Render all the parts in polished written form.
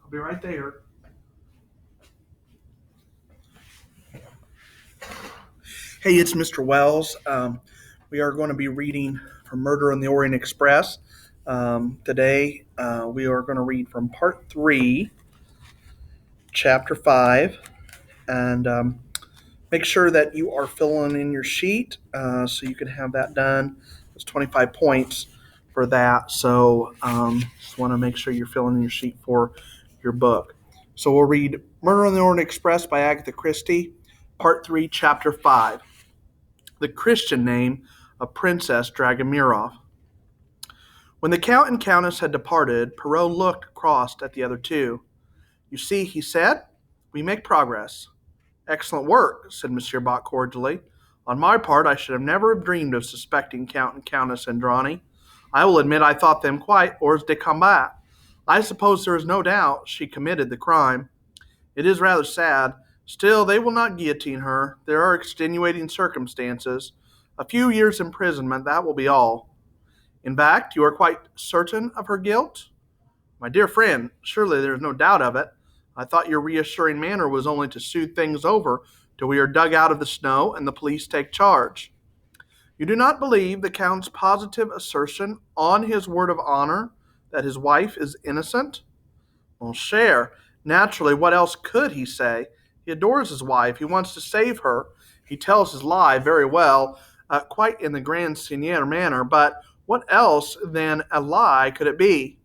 I'll be right there. Hey, it's Mr. Wells. We are going to be reading from Murder on the Orient Express. Today, we are going to read from Part 3, Chapter 5. And make sure that you are filling in your sheet so you can have that done. There's 25 points for that. So just want to make sure you're filling in your sheet for your book. So we'll read Murder on the Orient Express by Agatha Christie, Part 3, Chapter 5. The Christian name of Princess Dragomirov. When the Count and Countess had departed, Perrault looked across at the other two. "You see," he said, "we make progress." "Excellent work," said Monsieur Bach cordially. "On my part, I should never have dreamed of suspecting Count and Countess Andrani. I will admit I thought them quite hors de combat. I suppose there is no doubt she committed the crime. It is rather sad. Still, they will not guillotine her. There are extenuating circumstances. A few years' imprisonment, that will be all." "In fact, you are quite certain of her guilt?" "My dear friend, surely there is no doubt of it. I thought your reassuring manner was only to soothe things over till we are dug out of the snow and the police take charge." "You do not believe the Count's positive assertion, on his word of honor, that his wife is innocent?" "Mon cher, naturally, what else could he say? He adores his wife. He wants to save her. He tells his lie very well, quite in the grand seigneur manner. But what else than a lie could it be?"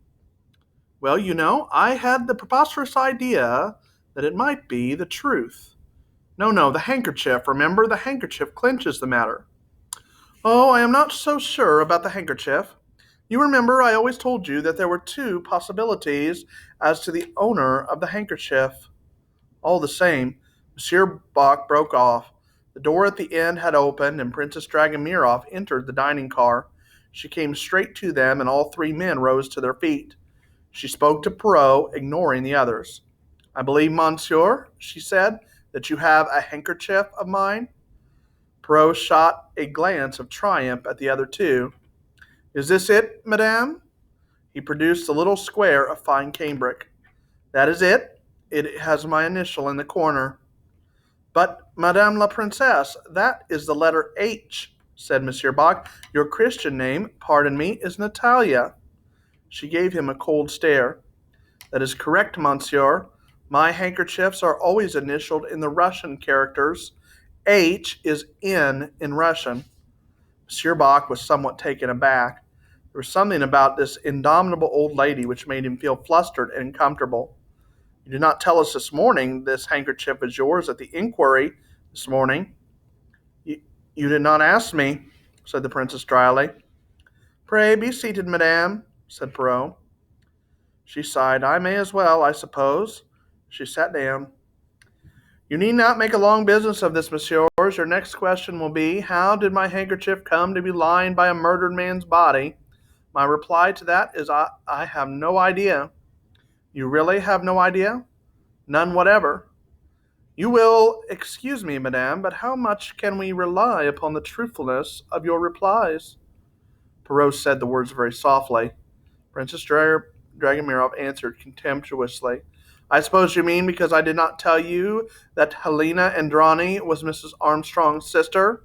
"Well, you know, I had the preposterous idea that it might be the truth." No, the handkerchief. Remember, the handkerchief clinches the matter." "Oh, I am not so sure about the handkerchief. You remember I always told you that there were two possibilities as to the owner of the handkerchief." All the same, Monsieur Bach broke off. The door at the end had opened, and Princess Dragomirov entered the dining car. She came straight to them, and all three men rose to their feet. She spoke to Perrault, ignoring the others. "I believe, monsieur," she said, "that you have a handkerchief of mine." Perrault shot a glance of triumph at the other two. "Is this it, madame?" He produced a little square of fine cambric. "That is it. It has my initial in the corner." "But, Madame la Princesse, that is the letter H," said Monsieur Bach. "Your Christian name, pardon me, is Natalia." She gave him a cold stare. "That is correct, monsieur. My handkerchiefs are always initialed in the Russian characters. H is N in Russian." Monsieur Bach was somewhat taken aback. There was something about this indomitable old lady which made him feel flustered and uncomfortable. "You did not tell us this morning this handkerchief is yours at the inquiry this morning." You did not ask me," said the princess dryly. "Pray be seated, madame," said Perrault. She sighed. "I may as well, I suppose." She sat down. "You need not make a long business of this, messieurs. Your next question will be, how did my handkerchief come to be lying by a murdered man's body? My reply to that is I have no idea." "You really have no idea?" "None whatever." "You will excuse me, madame, but how much can we rely upon the truthfulness of your replies?" Perrault said the words very softly. Princess Dragomirov answered contemptuously. "I suppose you mean because I did not tell you that Helena Andrani was Mrs. Armstrong's sister?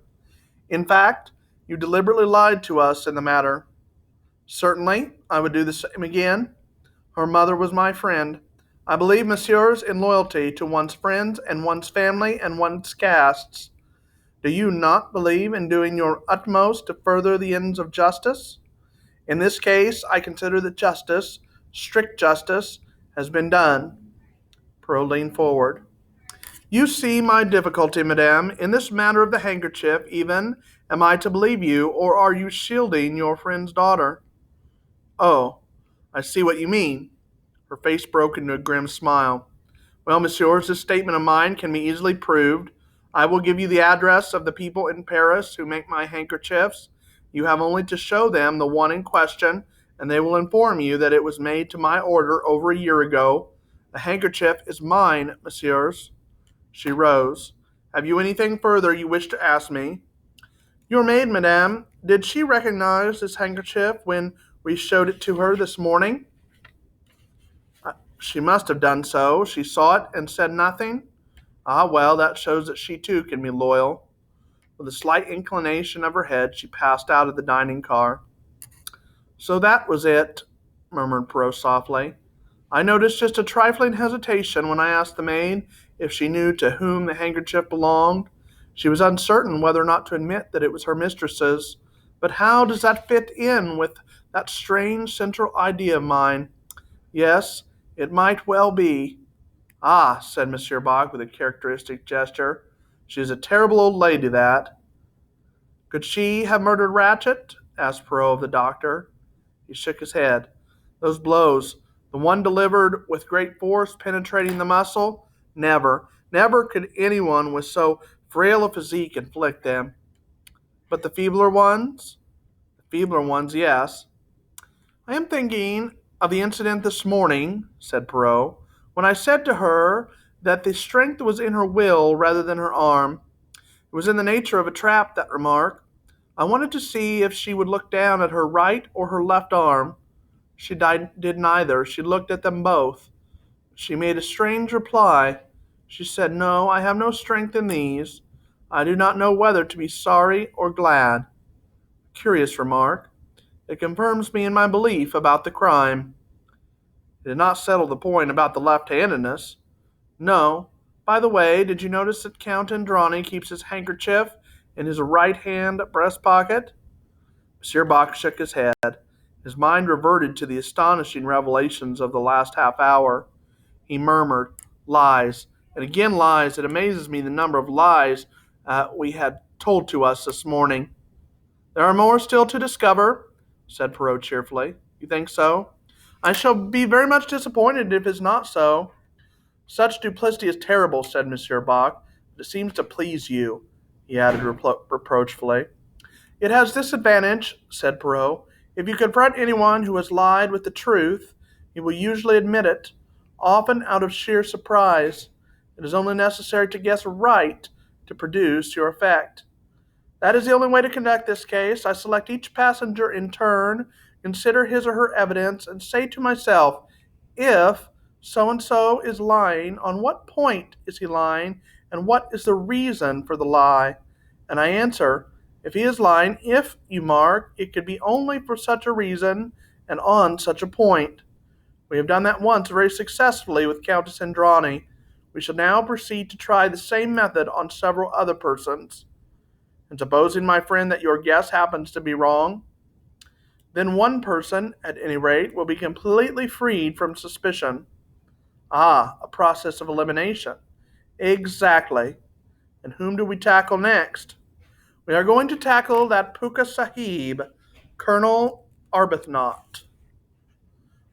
In fact, you deliberately lied to us in the matter." "Certainly, I would do the same again. Her mother was my friend. I believe, messieurs, in loyalty to one's friends and one's family and one's castes. Do you not believe in doing your utmost to further the ends of justice? In this case, I consider that justice, strict justice, has been done." Perrault leaned forward. "You see my difficulty, madame. In this matter of the handkerchief, even, am I to believe you, or are you shielding your friend's daughter?" "Oh, I see what you mean." Her face broke into a grim smile. "Well, messieurs, this statement of mine can be easily proved. I will give you the address of the people in Paris who make my handkerchiefs. You have only to show them the one in question, and they will inform you that it was made to my order over a year ago. The handkerchief is mine, messieurs." She rose. "Have you anything further you wish to ask me?" "Your maid, madame, did she recognize this handkerchief when we showed it to her this morning?" She must have done so. She saw it and said nothing. Ah, well, that shows that she too can be loyal. With a slight inclination of her head, she passed out of the dining car. So that was it, murmured Perrault softly. I noticed just a trifling hesitation when I asked the maid if she knew to whom the handkerchief belonged. She was uncertain whether or not to admit that it was her mistress's. But how does that fit in with that strange central idea of mine? Yes, it might well be. Ah, said Monsieur Bach with a characteristic gesture. She is a terrible old lady, that. Could she have murdered Ratchet? Asked Perrault of the doctor. He shook his head. Those blows, the one delivered with great force penetrating the muscle, never could anyone with so frail a physique inflict them. But the feebler ones? The feebler ones, yes. I am thinking of the incident this morning, said Perrault, when I said to her that the strength was in her will rather than her arm. It was in the nature of a trap, that remark. I wanted to see if she would look down at her right or her left arm. She did neither. She looked at them both. She made a strange reply. She said, No, I have no strength in these. I do not know whether to be sorry or glad. Curious remark. It confirms me in my belief about the crime. It did not settle the point about the left-handedness. No. By the way, did you notice that Count Andrani keeps his handkerchief in his right-hand breast pocket? Monsieur Bach shook his head. His mind reverted to the astonishing revelations of the last half hour. He murmured, Lies, and again lies. It amazes me the number of lies we had told to us this morning. There are more still to discover, said Perrault cheerfully. You think so? I shall be very much disappointed if it is not so. Such duplicity is terrible, said Monsieur Bach, but it seems to please you, he added reproachfully. It has this advantage, said Perrault. If you confront anyone who has lied with the truth, he will usually admit it, often out of sheer surprise. It is only necessary to guess right to produce your effect. That is the only way to conduct this case. I select each passenger in turn, consider his or her evidence, and say to myself, if so-and-so is lying, on what point is he lying, and what is the reason for the lie? And I answer, if he is lying, if, you mark, it could be only for such a reason and on such a point. We have done that once very successfully with Countess Andrani. We shall now proceed to try the same method on several other persons. And supposing, my friend, that your guess happens to be wrong, then one person, at any rate, will be completely freed from suspicion. Ah, a process of elimination. Exactly. And whom do we tackle next? We are going to tackle that Pukka Sahib, Colonel Arbuthnot.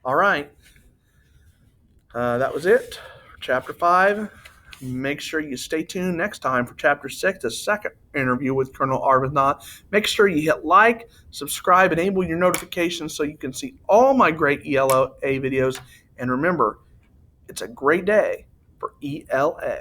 All right. That was it for Chapter 5. Make sure you stay tuned next time for Chapter 6, the second interview with Colonel Arbuthnot. Make sure you hit like, subscribe, enable your notifications so you can see all my great ELA videos. And remember, it's a great day for ELA.